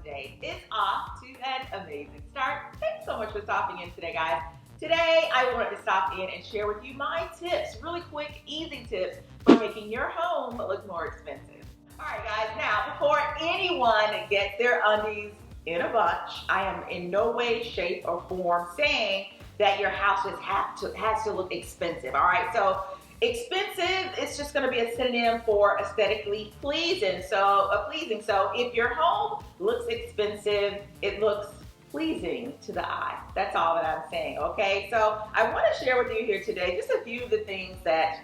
day is off to an amazing start. Thanks so much for stopping in today, guys. Today, I wanted to stop in and share with you my tips, really quick, easy tips for making your home look more expensive. All right, guys, now, before anyone gets their undies in a bunch, I am in no way, shape, or form saying that your house just has to look expensive, all right? So expensive, it's just going to be a synonym for aesthetically pleasing. So if your home looks expensive, it looks pleasing to the eye. That's all that I'm saying, okay? So I want to share with you here today just a few of the things that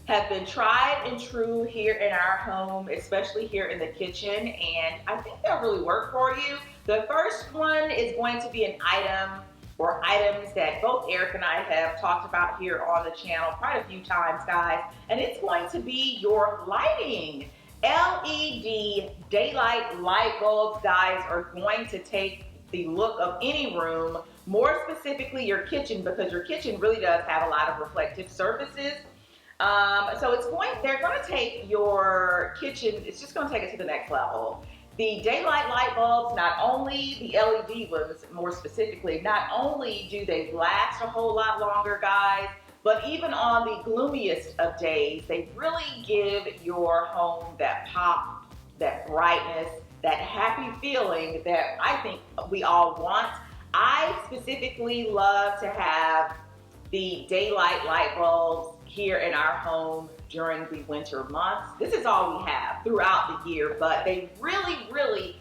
have been tried and true here in our home, especially here in the kitchen, and I think they'll really work for you. The first one is going to be an item or items that both Eric and I have talked about here on the channel quite a few times, guys, and it's going to be your lighting. LED daylight light bulbs, guys, are going to take the look of any room, more specifically your kitchen, because your kitchen really does have a lot of reflective surfaces. So they're going to take your kitchen, it's just going to take it to the next level. The daylight light bulbs, not only the LED ones more specifically, not only do they last a whole lot longer, guys, but even on the gloomiest of days, they really give your home that pop, that brightness, that happy feeling that I think we all want. I specifically love to have the daylight light bulbs here in our home during the winter months. This is all we have throughout the year, but they really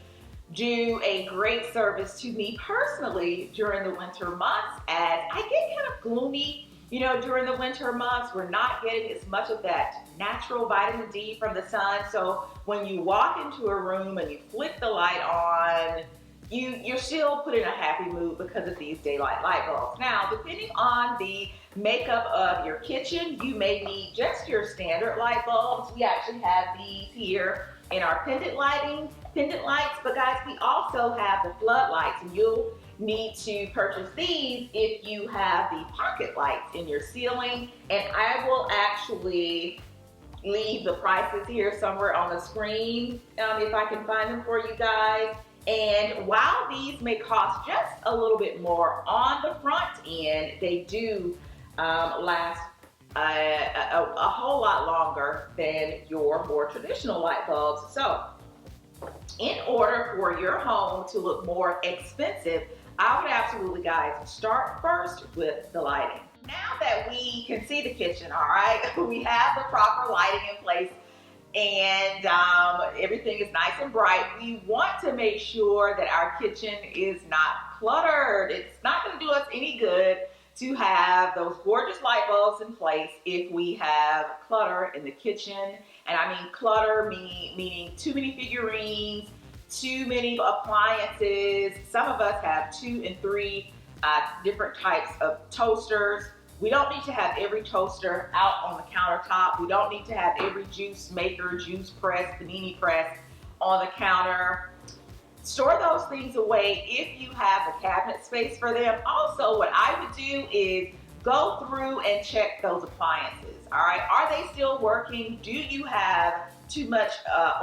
do a great service to me personally during the winter months, as I get kind of gloomy, during the winter months. We're not getting as much of that natural vitamin D from the sun. So when you walk into a room and you flick the light on, you're still put in a happy mood because of these daylight light bulbs. Now, depending on the makeup of your kitchen, you may need just your standard light bulbs. We actually have these here in our pendant lights, but guys, we also have the floodlights, and you'll need to purchase these if you have the pocket lights in your ceiling, and I will actually leave the prices here somewhere on the screen if I can find them for you guys. And while these may cost just a little bit more on the front end, they do last a whole lot longer than your more traditional light bulbs. So in order for your home to look more expensive, I would absolutely, guys, start first with the lighting. Now that we can see the kitchen, all right, we have the proper lighting in place, and everything is nice and bright, we want to make sure that our kitchen is not cluttered. It's not going to do us any good to have those gorgeous light bulbs in place if we have clutter in the kitchen. And I mean clutter meaning too many figurines, too many appliances. Some of us have 2 and 3 different types of toasters. We don't need to have every toaster out on the countertop. We don't need to have every juice maker, juice press, panini press on the counter. Store those things away if you have the cabinet space for them. Also, what I would do is go through and check those appliances, all right? Are they still working? Do you have too much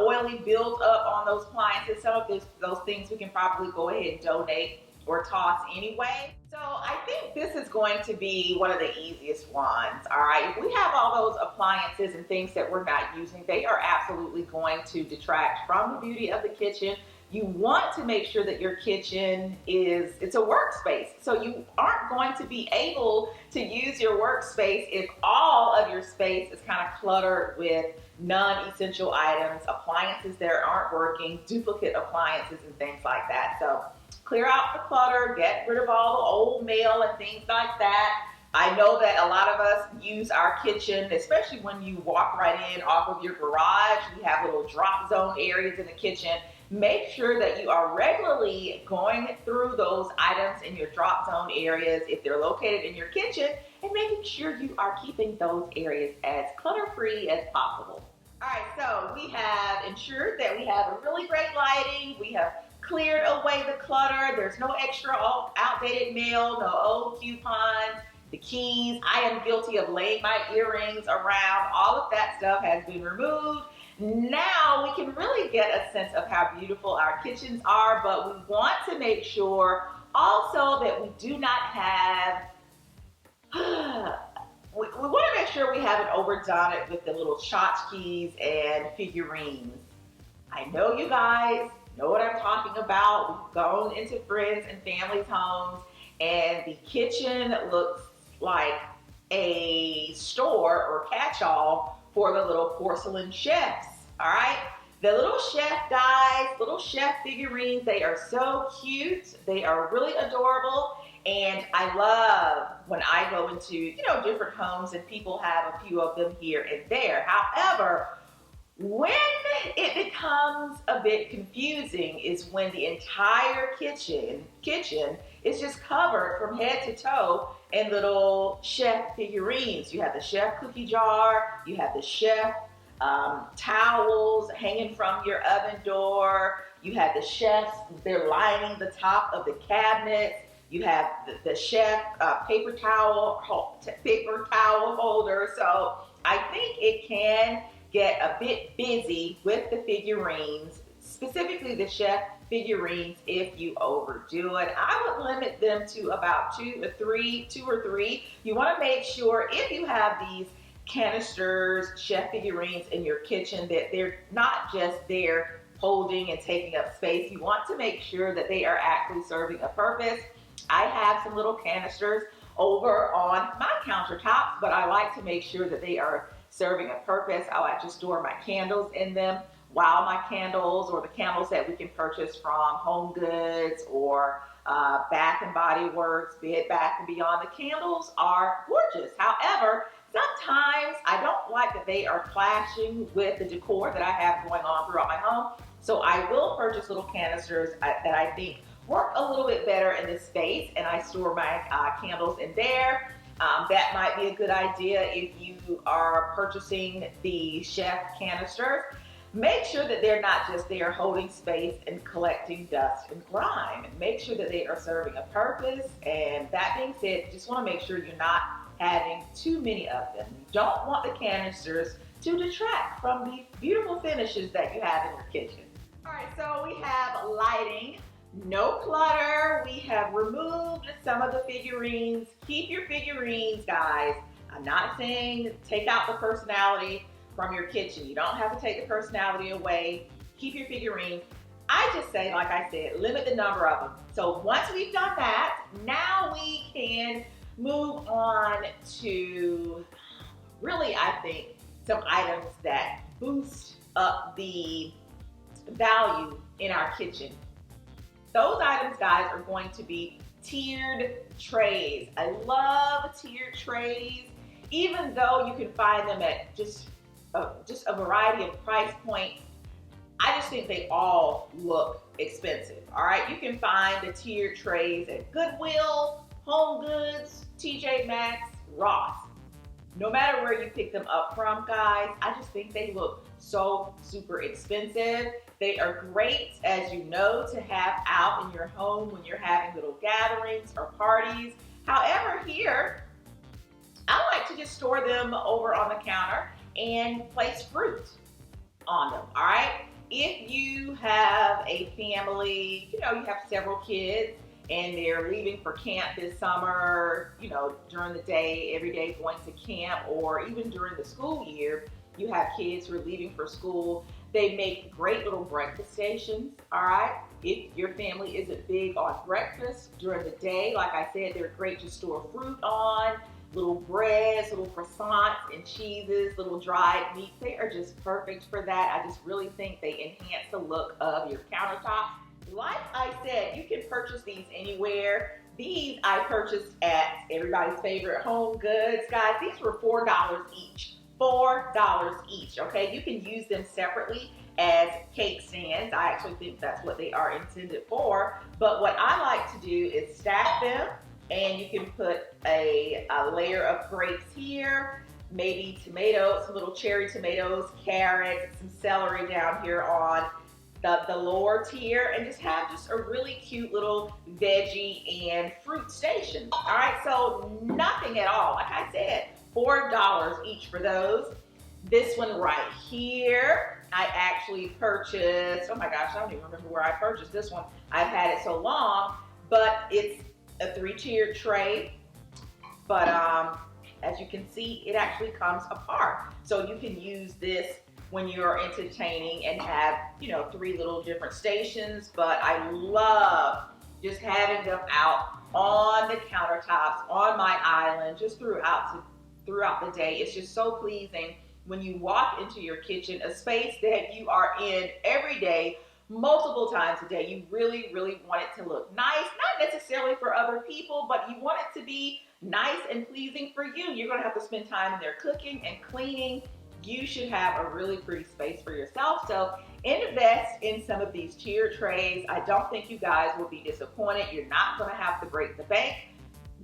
oily build up on those appliances? Some of those things we can probably go ahead and donate or toss anyway. So I think this is going to be one of the easiest ones, all right? If we have all those appliances and things that we're not using, they are absolutely going to detract from the beauty of the kitchen. You want to make sure that your kitchen it's a workspace. So you aren't going to be able to use your workspace if all of your space is kind of cluttered with non-essential items, appliances that aren't working, duplicate appliances and things like that. So clear out the clutter, get rid of all the old mail and things like that. I know that a lot of us use our kitchen, especially when you walk right in off of your garage. We have little drop zone areas in the kitchen. Make sure that you are regularly going through those items in your drop zone areas if they're located in your kitchen, and making sure you are keeping those areas as clutter-free as possible. All right, so we have ensured that we have a really great lighting. We have cleared away the clutter. There's no extra outdated mail, no old coupons, the keys. I am guilty of laying my earrings around. All of that stuff has been removed. Now we can really get a sense of how beautiful our kitchens are, but we want to make sure also that we do not have, we want to make sure we haven't overdone it with the little tchotchkes and figurines. I know you guys know what I'm talking about. We've gone into friends and family's homes, and the kitchen looks like a store or catch-all for the little porcelain chefs, all right? The little chef guys, little chef figurines, they are so cute. They are really adorable, and I love when I go into, you know, different homes and people have a few of them here and there. However, when it becomes a bit confusing is when the entire kitchen is just covered from head to toe in little chef figurines. You have the chef cookie jar, you have the chef towels hanging from your oven door, you have the chefs, they're lining the top of the cabinets, you have the chef paper towel holder. So I think it can get a bit busy with the figurines, specifically the chef figurines, if you overdo it. I would limit them to about two or three. You want to make sure if you have these canisters, chef figurines in your kitchen, that they're not just there holding and taking up space. You want to make sure that they are actually serving a purpose. I have some little canisters over on my countertops, but I like to make sure that they are serving a purpose. I like to store my candles in them. While my candles, or the candles that we can purchase from Home Goods or Bath and Body Works, Bed Bath and Beyond, the candles are gorgeous. However, sometimes I don't like that they are clashing with the decor that I have going on throughout my home. So I will purchase little canisters that I think work a little bit better in this space, and I store my candles in there. That might be a good idea if you are purchasing the chef canisters. Make sure that they're not just there holding space and collecting dust and grime. Make sure that they are serving a purpose. And that being said, just want to make sure you're not having too many of them. You don't want the canisters to detract from the beautiful finishes that you have in your kitchen. All right, so we have lighting. No clutter. We have removed some of the figurines. Keep your figurines, guys. I'm not saying take out the personality from your kitchen. You don't have to take the personality away. Keep your figurines. I just say, like I said, limit the number of them. So once we've done that, now we can move on to really, I think, some items that boost up the value in our kitchen. Those items, guys, are going to be tiered trays. I love tiered trays, even though you can find them at just a variety of price points. I just think they all look expensive. All right, you can find the tiered trays at Goodwill, Home Goods, TJ Maxx, Ross. No matter where you pick them up from, guys, I just think they look so super expensive. They are great, as you know, to have out in your home when you're having little gatherings or parties. However, here, I like to just store them over on the counter and place fruit on them, all right? If you have a family, you know, you have several kids and they're leaving for camp this summer, you know, during the day, every day going to camp, or even during the school year, you have kids who are leaving for school. They make great little breakfast stations, all right? If your family isn't big on breakfast during the day, like I said, they're great to store fruit on, little breads, little croissants and cheeses, little dried meats. They are just perfect for that. I just really think they enhance the look of your countertop. Like I said, you can purchase these anywhere. These I purchased at everybody's favorite Home Goods. Guys, these were $4 each. $4 each, okay? You can use them separately as cake stands. I actually think that's what they are intended for. But what I like to do is stack them, and you can put a layer of grapes here, maybe tomatoes, some little cherry tomatoes, carrots, some celery down here on the lower tier, and just have just a really cute little veggie and fruit station. All right, so nothing at all. Like I said, $4 each for those. This one right here I actually purchased, oh my gosh, I don't even remember where I purchased this one. I've had it so long, but it's a 3-tiered tray. But as you can see, it actually comes apart. So you can use this when you're entertaining and have, 3 little different stations. But I love just having them out on the countertops, on my island, just throughout the day. It's just so pleasing when you walk into your kitchen, a space that you are in every day, multiple times a day. You really, really want it to look nice, not necessarily for other people, but you want it to be nice and pleasing for you. You're gonna have to spend time in there cooking and cleaning. You should have a really pretty space for yourself. So invest in some of these tiered trays. I don't think you guys will be disappointed. You're not gonna have to break the bank.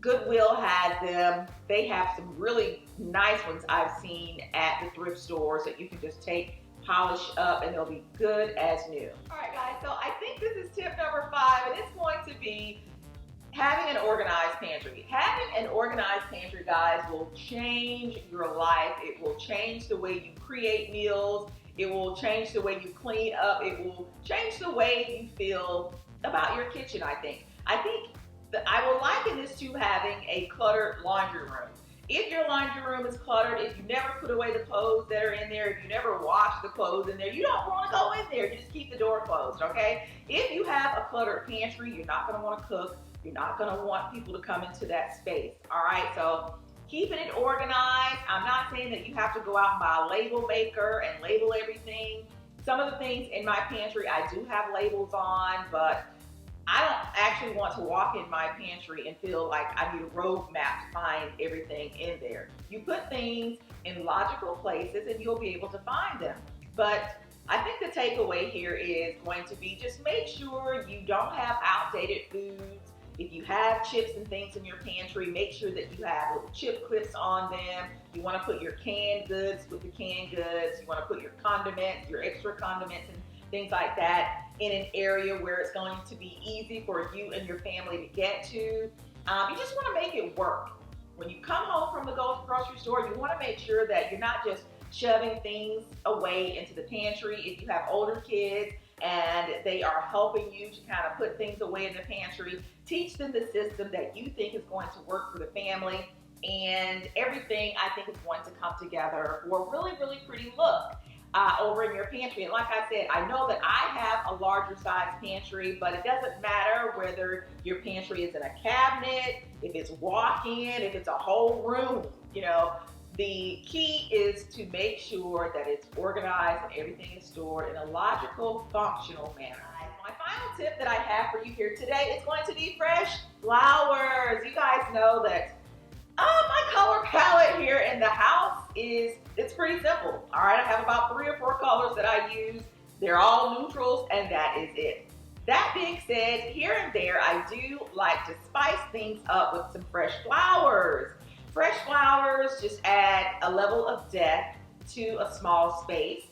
Goodwill has them. They have some really nice ones I've seen at the thrift stores that you can just take, polish up, and they'll be good as new. All right, guys, so I think this is tip number 5, and it's going to be having an organized pantry. Having an organized pantry, guys, will change your life. It will change the way you create meals. It will change the way you clean up. It will change the way you feel about your kitchen, I think. I will liken this to having a cluttered laundry room. If your laundry room is cluttered, if you never put away the clothes that are in there, if you never wash the clothes in there, you don't want to go in there. You just keep the door closed, okay? If you have a cluttered pantry, you're not going to want to cook. You're not going to want people to come into that space, all right? So keeping it organized. I'm not saying that you have to go out and buy a label maker and label everything. Some of the things in my pantry I do have labels on, but I don't actually want to walk in my pantry and feel like I need a roadmap to find everything in there. You put things in logical places and you'll be able to find them. But I think the takeaway here is going to be just make sure you don't have outdated foods. If you have chips and things in your pantry, make sure that you have little chip clips on them. You want to put your canned goods with the canned goods. You want to put your condiments, your extra condiments and things like that in an area where it's going to be easy for you and your family to get to. You just want to make it work. When you come home from the grocery store, you want to make sure that you're not just shoving things away into the pantry. If you have older kids and they are helping you to kind of put things away in the pantry, teach them the system that you think is going to work for the family, and everything I think is going to come together for a really, really pretty look over in your pantry. And like I said, I know that I have a larger size pantry, but it doesn't matter whether your pantry is in a cabinet, if it's walk-in, if it's a whole room, the key is to make sure that it's organized and everything is stored in a logical, functional manner. My final tip that I have for you here today is going to be fresh flowers. You guys know that my color palette here in the house it's pretty simple. All right, I have about 3 or 4 colors that I use. They're all neutrals, and that is it. That being said, here and there, I do like to spice things up with some fresh flowers. Fresh flowers just add a level of depth to a small space,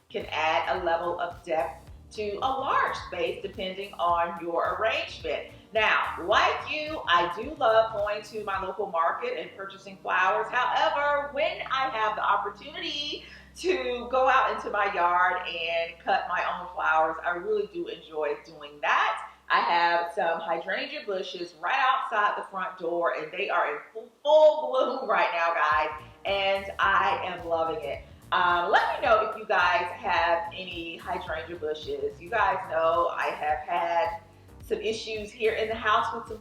can add a level of depth to a large space depending on your arrangement. Now, like you, I do love going to my local market and purchasing flowers. However, when I have the opportunity to go out into my yard and cut my own flowers, I really do enjoy doing that. I have some hydrangea bushes right outside the front door, and they are in full bloom right now, guys, and I am loving it. Let me know if you guys have any hydrangea bushes. You guys know I have had some issues here in the house with some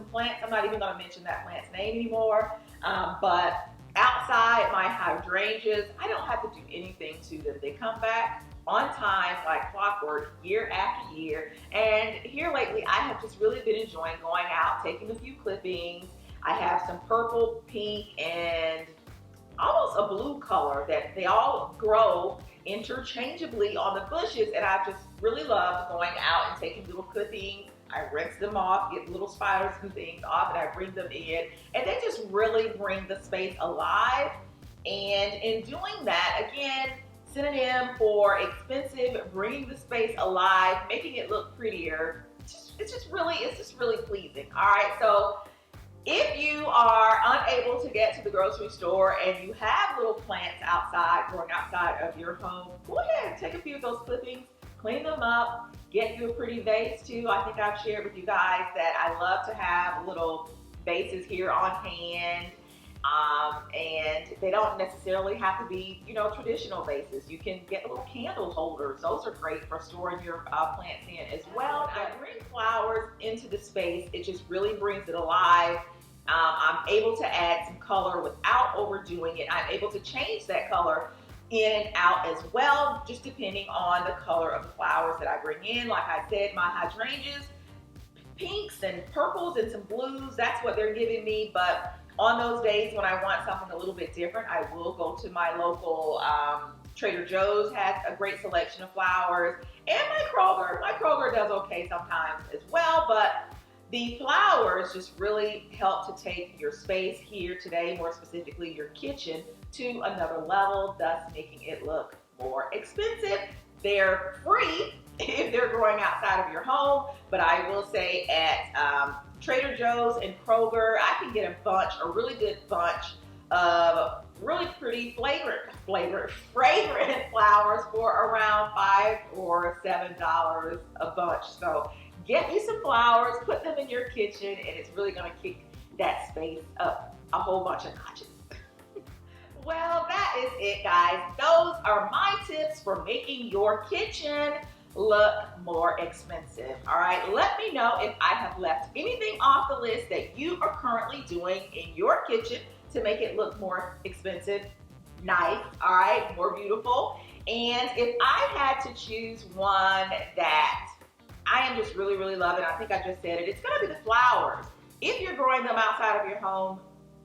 plants. I'm not even going to mention that plant's name anymore. But outside, my hydrangeas, I don't have to do anything to them. They come back on time like clockwork year after year. And here lately, I have just really been enjoying going out, taking a few clippings. I have some purple, pink, and almost a blue color that they all grow interchangeably on the bushes, and I've just really loved going out and taking little clippings. I rinse them off, get little spiders and things off, and I bring them in, and they just really bring the space alive. And in doing that, again, synonym for expensive, bringing the space alive, making it look prettier. It's just really pleasing. All right, so If you are unable to get to the grocery store and you have little plants outside, growing outside of your home, go ahead and take a few of those clippings, clean them up, get you a pretty vase too. I think I've shared with you guys that I love to have little vases here on hand. And they don't necessarily have to be, traditional vases. You can get little candle holders. Those are great for storing your plants in as well. I bring flowers into the space. It just really brings it alive. I'm able to add some color without overdoing it. I'm able to change that color in and out as well, just depending on the color of the flowers that I bring in. Like I said, my hydrangeas, pinks and purples and some blues, that's what they're giving me. But on those days when I want something a little bit different, I will go to my local Trader Joe's, has a great selection of flowers, and my Kroger. My Kroger does okay sometimes as well, but the flowers just really help to take your space here today, more specifically your kitchen, to another level, thus making it look more expensive. They're free if they're growing outside of your home, but I will say at Trader Joe's and Kroger, I can get a really good bunch of really pretty fragrant flowers for around $5 or $7 a bunch. So get you some flowers, put them in your kitchen, and it's really going to kick that space up a whole bunch of notches. Well, that is it, guys. Those are my tips for making your kitchen look more expensive. All right, let me know if I have left anything off the list that you are currently doing in your kitchen to make it look more expensive, nice, all right, more beautiful. And if I had to choose one that I am just really, really loving, I think I just said it, it's gonna be the flowers. If you're growing them outside of your home,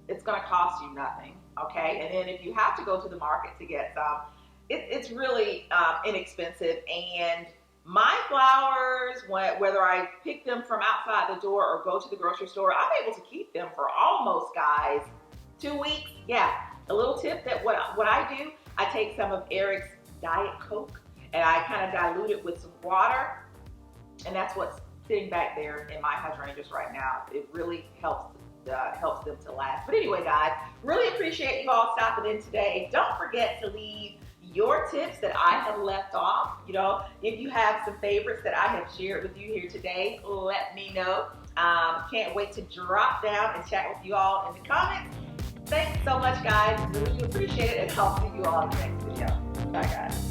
it's gonna cost you nothing, okay? And then if you have to go to the market to get some, it's really inexpensive. And my flowers, whether I pick them from outside the door or go to the grocery store, I'm able to keep them for almost, guys, 2 weeks. Yeah, a little tip that what I do, I take some of Eric's Diet Coke and I kind of dilute it with some water, and that's what's sitting back there in my hydrangeas right now. It really helps them to last. But anyway, guys, really appreciate you all stopping in today. Don't forget to leave your tips that I have left off. If you have some favorites that I have shared with you here today, let me know. Can't wait to drop down and chat with you all in the comments. Thanks so much, guys. Really appreciate it, and I'll see you all in the next video. Bye, guys.